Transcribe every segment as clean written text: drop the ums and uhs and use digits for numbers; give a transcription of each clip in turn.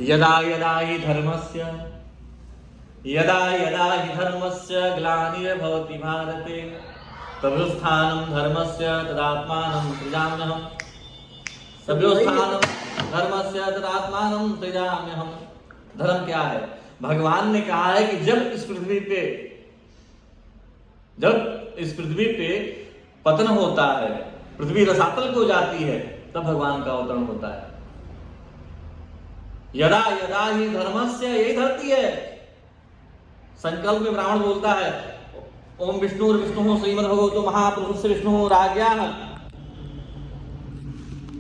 यदा यदा हि धर्मस्य ग्लानिर्भवति भारते तदुत्थानं धर्मस्य तदात्मानं सृजाम्यहम्। सभ्योत्थानं धर्मस्य तदात्मानं सृजाम्यहम्। धर्म क्या है? भगवान ने कहा है कि जब इस पृथ्वी पे पतन होता है, पृथ्वी रसातल को जाती है, तब भगवान का अवतरण होता है। यदा यदा ही धर्मस्य, यही धरती है। संकल्प में ब्राह्मण बोलता है ओम विष्णु श्रीमद्भगवतो महापुरुष विष्णु राज्ञा।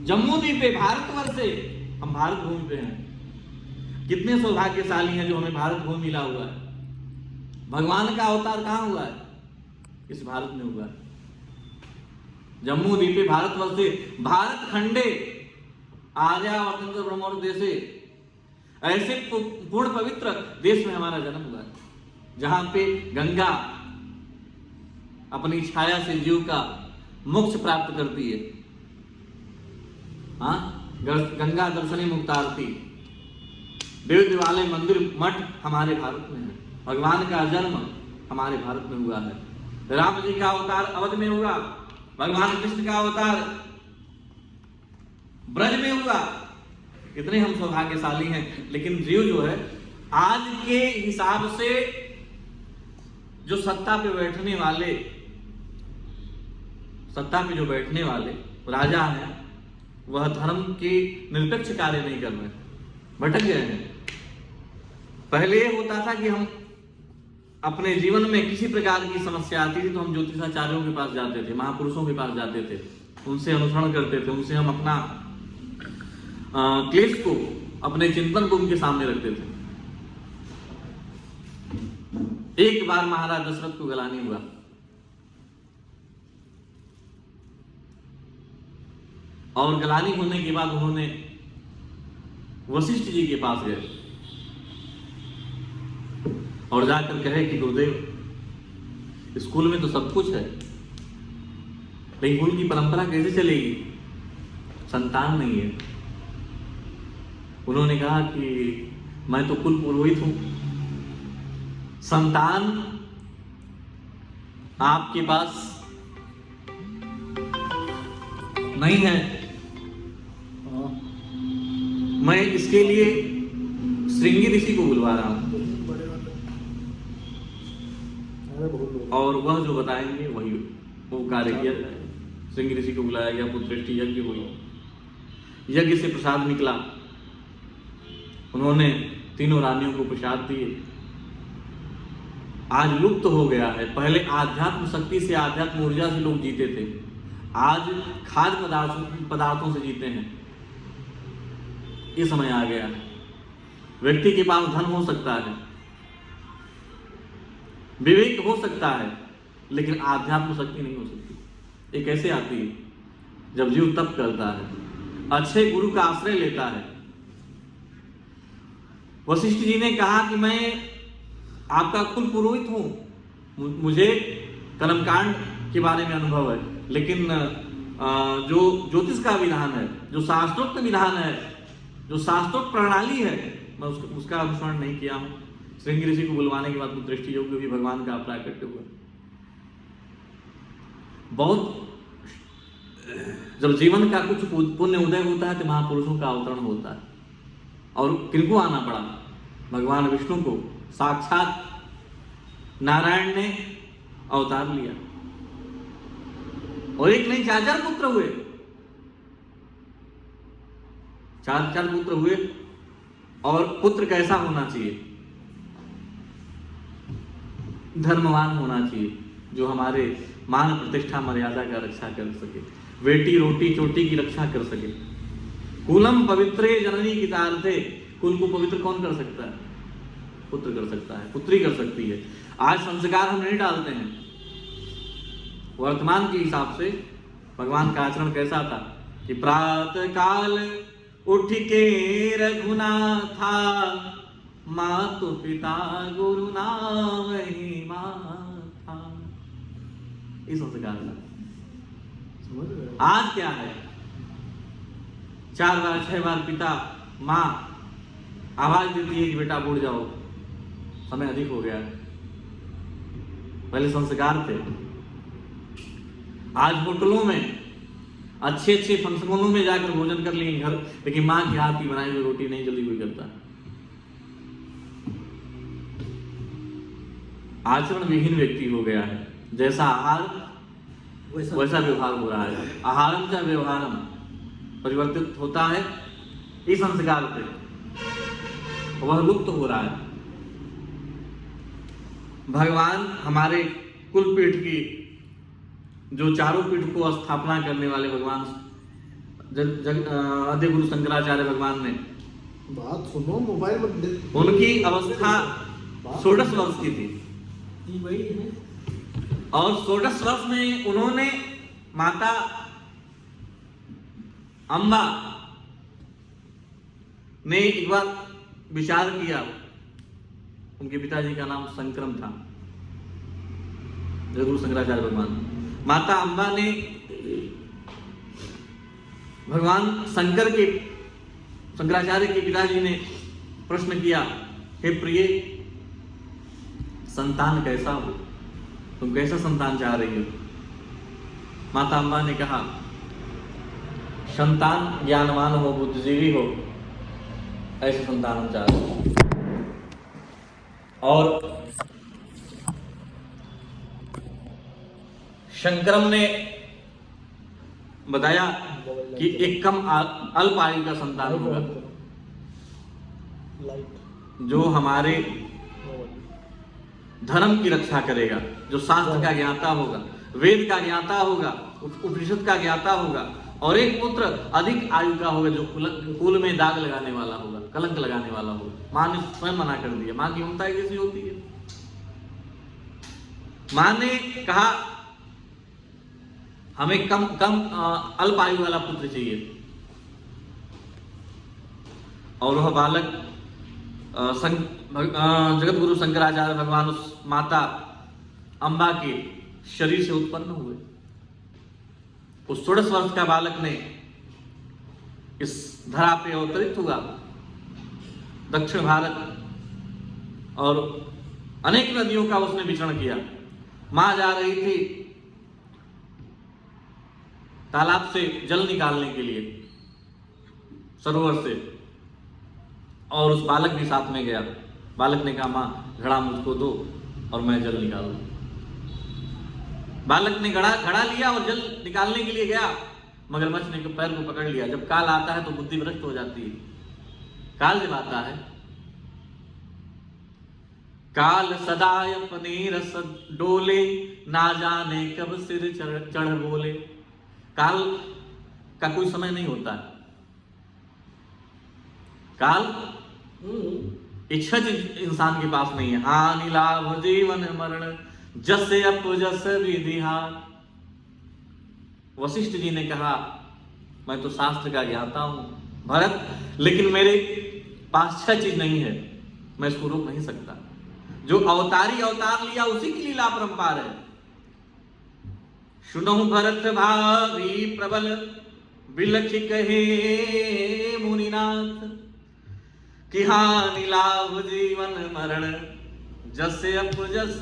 जम्मू द्वीप पे, भारतवर्षे, हम भारत भूमि पे हैं। कितने सौभाग्यशाली हैं जो हमें भारत भूमि मिला हुआ है। भगवान का अवतार कहाँ हुआ है? इस भारत में हुआ है। जम्मू द्वीपे भारतवर्षे भारत खंडे आर्यावर्तंत ब्रह्मोर देशे, ऐसे पूर्ण पवित्र देश में हमारा जन्म हुआ है, जहां पे गंगा अपनी छाया से जीव का मोक्ष प्राप्त करती है। हाँ, गंगा दर्शनी मुक्तारती, देव देवालय मंदिर मठ हमारे भारत में है। भगवान का जन्म हमारे भारत में हुआ है। राम जी का अवतार अवध में हुआ, भगवान कृष्ण का अवतार ब्रज में हुआ। कितने हम सौभाग्यशाली हैं। लेकिन जीव जो है आज के हिसाब से, जो सत्ता पे बैठने वाले राजा हैं, वह धर्म के निरपेक्ष कार्य नहीं कर रहे, भटक गए हैं। पहले ये होता था कि हम अपने जीवन में किसी प्रकार की समस्या आती थी तो हम ज्योतिषाचार्यों के पास जाते थे, महापुरुषों के पास जाते थे, उनसे अनुसरण करते थे, उनसे हम अपना क्लेश को, अपने चिंतन को उनके सामने रखते थे। एक बार महाराज दशरथ को गलानी हुआ, और गलानी होने के बाद उन्होंने वशिष्ठ जी के पास गए और जाकर कहे कि गुरुदेव, स्कूल में तो सब कुछ है, लेकिन कुल की परंपरा कैसे चलेगी? संतान नहीं है। उन्होंने कहा कि मैं तो कुल पुरोहित हूं, संतान आपके पास नहीं है, मैं इसके लिए श्रृंगी ऋषि को बुलवा रहा हूं, और वह जो बताएंगे वही वो कार्य किया जाए। श्रृंगी ऋषि को बुलाया गया, पुत्रष्टि यज्ञ हुई, यज्ञ से प्रसाद निकला, उन्होंने तीनों रानियों को प्रसाद दिए। आज लुप्त हो गया है। पहले आध्यात्म शक्ति से, आध्यात्म ऊर्जा से लोग जीते थे, आज खाद्य पदार्थों से जीते हैं। ये समय आ गया है। व्यक्ति के पास धन हो सकता है, विवेक हो सकता है, लेकिन आध्यात्म शक्ति नहीं हो सकती। ये कैसे आती है? जब जीव तप करता है, अच्छे गुरु का आश्रय लेता है। वशिष्ठ जी ने कहा कि मैं आपका कुल पुरोहित हूं, मुझे कर्मकांड के बारे में अनुभव है, लेकिन जो ज्योतिष का विधान है, जो शास्त्रोक्त विधान है, जो शास्त्रोक्त प्रणाली है, मैं उसका अनुसरण नहीं किया हूं। श्रृंगी ऋषि को बुलवाने के बाद पुत्रष्टि योग भी भगवान का प्राकट्य हुआ। बहुत जब जीवन का कुछ पुण्य उदय होता है तो महापुरुषों का अवतरण होता है। और किनको आना पड़ा? भगवान विष्णु को, साक्षात नारायण ने अवतार लिया, और एक नहीं 4 पुत्र हुए, 4 पुत्र हुए। और पुत्र कैसा होना चाहिए? धर्मवान होना चाहिए, जो हमारे मान प्रतिष्ठा मर्यादा का रक्षा कर सके, बेटी रोटी चोटी की रक्षा कर सके। कुलम पवित्रे जननी कितार्थे, कुल को पवित्र कौन कर सकता है? पुत्र कर सकता है, पुत्री कर सकती है। आज संस्कार हम नहीं डालते हैं। वर्तमान के हिसाब से भगवान का आचरण कैसा था कि प्रातः काल उठ के रघुनाथा, मातु पिता गुरु नाम ही माथा। इस संस्कार था। आज क्या है? 4 बार 6 बार पिता माँ आवाज देती है कि बेटा उठ जाओ, समय अधिक हो गया। पहले संस्कार थे। आज होटलों में अच्छे अच्छे फंक्शनों में जाकर भोजन कर लिए घर, लेकिन माँ के हाथ की बनाई हुई रोटी नहीं जल्दी कोई करता। आचरण विहीन व्यक्ति हो गया है। जैसा आहार वैसा व्यवहार हो रहा है। आहारम च व्यवहारम परिवर्तित होता है इस संस्कार से, वह लुप्त हो रहा है। भगवान हमारे कुल पीठ की, जो चारों पीठ को स्थापना करने वाले भगवान आद्य गुरु शंकराचार्य भगवान ने, बात सुनो, मोबाइल में उनकी अवस्था 16 वर्ष की थी, और 16 वर्ष में उन्होंने माता अम्बा ने एक बार विचार किया। उनके पिताजी का नाम संक्रम था, गुरु शंकराचार्य भगवान। माता अम्बा ने भगवान शंकराचार्य के पिताजी ने प्रश्न किया, हे प्रिय, संतान कैसा हो, तुम कैसा संतान चाह रही हो? माता अम्बा ने कहा, संतान ज्ञानवान हो, बुद्धिजीवी हो, ऐसे संतान हम चाह रहे हैं। और शंकरम ने बताया कि एक कम अल्प आयु का संतान होगा, जो हमारे धर्म की रक्षा करेगा, जो शास्त्र का ज्ञाता होगा, वेद का ज्ञाता होगा, उपनिषद का ज्ञाता होगा, और एक पुत्र अधिक आयु का होगा, जो कुल में दाग लगाने वाला होगा, कलंक लगाने वाला होगा। माँ ने स्वयं मना कर दिया। माँ की ममता कैसी होती है? माँ ने कहा, हमें कम अल्प आयु वाला पुत्र चाहिए। और वह बालक जगत गुरु शंकराचार्य भगवान उस माता अम्बा के शरीर से उत्पन्न हुए। उस 16 वर्ष का बालक ने इस धरा पे अवतरित हुआ। दक्षिण भारत और अनेक नदियों का उसने विचरण किया। मां जा रही थी तालाब से जल निकालने के लिए, सरोवर से, और उस बालक भी साथ में गया। बालक ने कहा, माँ घड़ा मुझको दो और मैं जल निकालूं। बालक ने घड़ा लिया और जल निकालने के लिए गया। मगरमच्छ ने पैर को पकड़ लिया। जब काल आता है तो बुद्धि भ्रष्ट हो जाती है। काल जब आता है, काल सदाय अपने रस डोले, ना जाने कब सिर चढ़ बोले। काल का कोई समय नहीं होता है। काल इच्छा इंसान के पास नहीं है। हानि लाभ जीवन मरण, जस अप जस विधिहार। वशिष्ठ जी ने कहा, मैं तो शास्त्र का ज्ञाता हूं भरत, लेकिन मेरे पास 6 चीज नहीं है, मैं इसको रोक नहीं सकता। जो अवतारी अवतार लिया उसी की लीला परंपार है। सुनहु भरत भावी प्रबल, बिलख कहे मुनिनाथ, कि हानि लाभ जीवन मरण, जस अप जस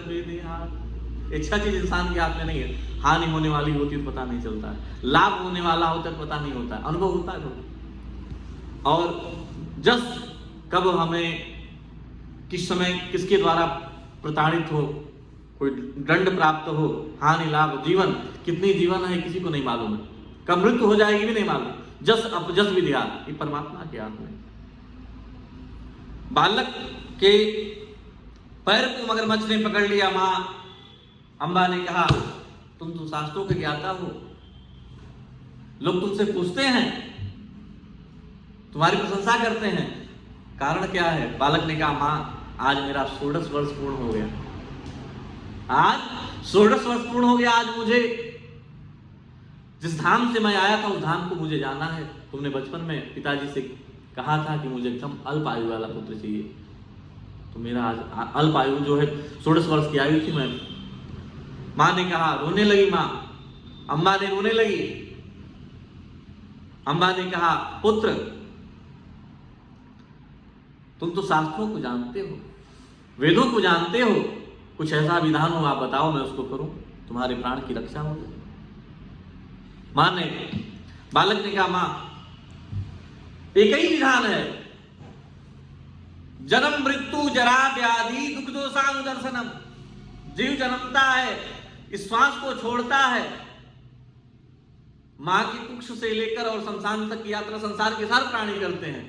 विधिहार। इच्छा चीज इंसान के हाथ में नहीं है। हानि होने वाली होती है तो पता नहीं चलता है, लाभ होने वाला होता है तो पता नहीं होता है, अनुभव होता है। और जस कब हमें किस समय किसके द्वारा प्रताड़ित हो, कोई दंड प्राप्त हो, हानि लाभ जीवन, कितनी जीवन है किसी को नहीं मालूम है, कब मृत्यु हो जाएगी भी नहीं मालूम। जस अपजस विधिहार, ये परमात्मा के हाथ में। बालक के पैर को मगरमच्छ ने पकड़ लिया। मां अम्बा ने कहा, तुम तो शास्त्रों के ज्ञाता हो, लोग तुमसे पूछते हैं, तुम्हारी प्रशंसा करते हैं, कारण क्या है? बालक ने कहा, मां आज मेरा 16 वर्ष पूर्ण हो गया। आज 16 वर्ष पूर्ण हो गया। आज मुझे जिस धाम से मैं आया था उस धाम को मुझे जाना है। तुमने बचपन में पिताजी से कहा था कि मुझे एकदम अल्प आयु वाला पुत्र चाहिए, तो मेरा आज अल्प आयु जो है 16 वर्ष की आयु थी मैं। मां ने कहा, रोने लगी मां, अम्बा ने रोने लगी। अम्बा ने कहा, पुत्र तुम तो शास्त्रों को जानते हो, वेदों को जानते हो, कुछ ऐसा विधान हो आप बताओ, मैं उसको करूं, तुम्हारे प्राण की रक्षा हो जाए। मां ने, बालक ने कहा मां एक ही विधान है, जन्म मृत्यु जरा व्याधि दुख दोषानुदर्शनम। जीव जन्मता है, इस श्वास को छोड़ता है, मां की कुक्ष से लेकर और शमशान तक की यात्रा संसार के सारे प्राणी करते हैं,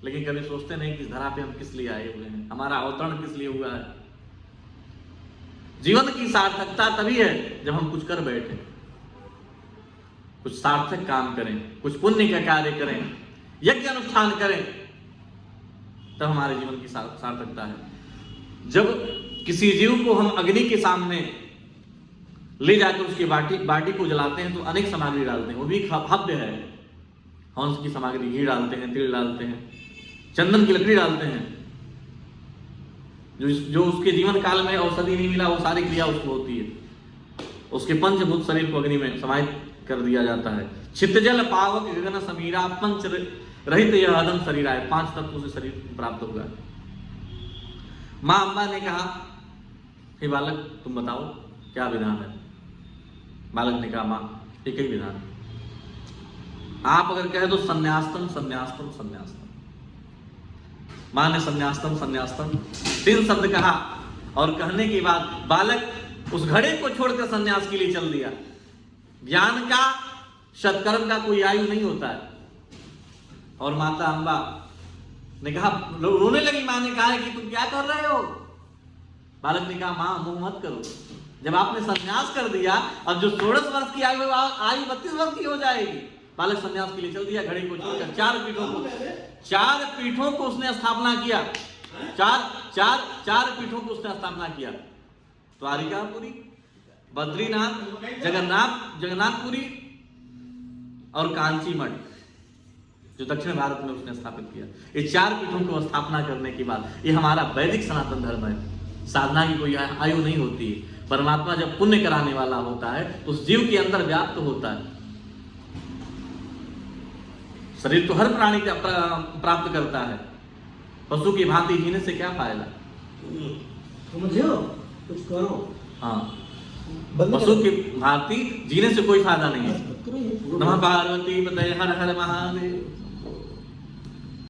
लेकिन कभी सोचते नहीं कि इस धरा पे हम किस लिए आए हुए हैं, हमारा अवतरण किस लिए हुआ है। जीवन की सार्थकता तभी है जब हम कुछ कर बैठे, कुछ सार्थक काम करें, कुछ पुण्य का कार्य करें, यज्ञ अनुष्ठान करें, तब हमारे जीवन की सार्थकता है। जब किसी जीव को हम अग्नि के सामने ले जाकर उसकी बाटी को जलाते हैं तो अनेक सामग्री डालते हैं, वो भी भव्य है। हंस की सामग्री, घी डालते हैं, तिल डालते हैं, चंदन की लकड़ी डालते हैं। जो उसके जीवन काल में औषधि नहीं मिला वो सारी क्रिया उसको होती है। उसके पंचभूत शरीर को अग्नि में समाहित कर दिया जाता है। चित्तजल पावक गगन समीरा पंच रहित यह अदम शरीर आए, 5 तत्वों से शरीर प्राप्त हुआ है। मां अम्बा ने कहा हे बालक तुम बताओ क्या विधान है। बालक ने कहा मां एक ही विधान है, आप अगर कहे तो संन्यास्तम संन्यास्तम संन्यास्तम। मां ने संन्यास्तम संन्यास्तम 3 शब्द कहा और कहने के बाद बालक उस घड़े को छोड़कर संन्यास के लिए चल दिया। ज्ञान का, सत्कर्म का कोई आयु नहीं होता है। और माता अम्बा ने कहा, रोने लगी। मां ने कहा कि तुम क्या कर रहे हो। बालक ने कहा मां मुंह मत करो, जब आपने संन्यास कर दिया अब जो 16 वर्ष की आयु 32 वर्ष की हो जाएगी। बालक संन्यास के लिए चल दिया, घड़ी को छोड़कर 4 पीठों को उसने स्थापना किया। 4 पीठों को उसने स्थापना किया, द्वारिकापुरी, बद्रीनाथ, जगन्नाथपुरी और कांची मठ, जो दक्षिण भारत में उसने स्थापित किया। ये 4 पीठों को स्थापना करने के बाद, ये हमारा वैदिक सनातन धर्म है। साधना की कोई आयु नहीं होती। परमात्मा जब पुण्य कराने वाला होता है तो उस जीव के अंदर व्याप्त होता है। शरीर तो हर प्राणी प्राप्त करता है, पशु की भांति जीने से क्या फायदा। समझो कुछ करो। हाँ, पशु की भांति जीने से कोई फायदा नहीं है। नमः पार्वती पतये हर हर महादेव।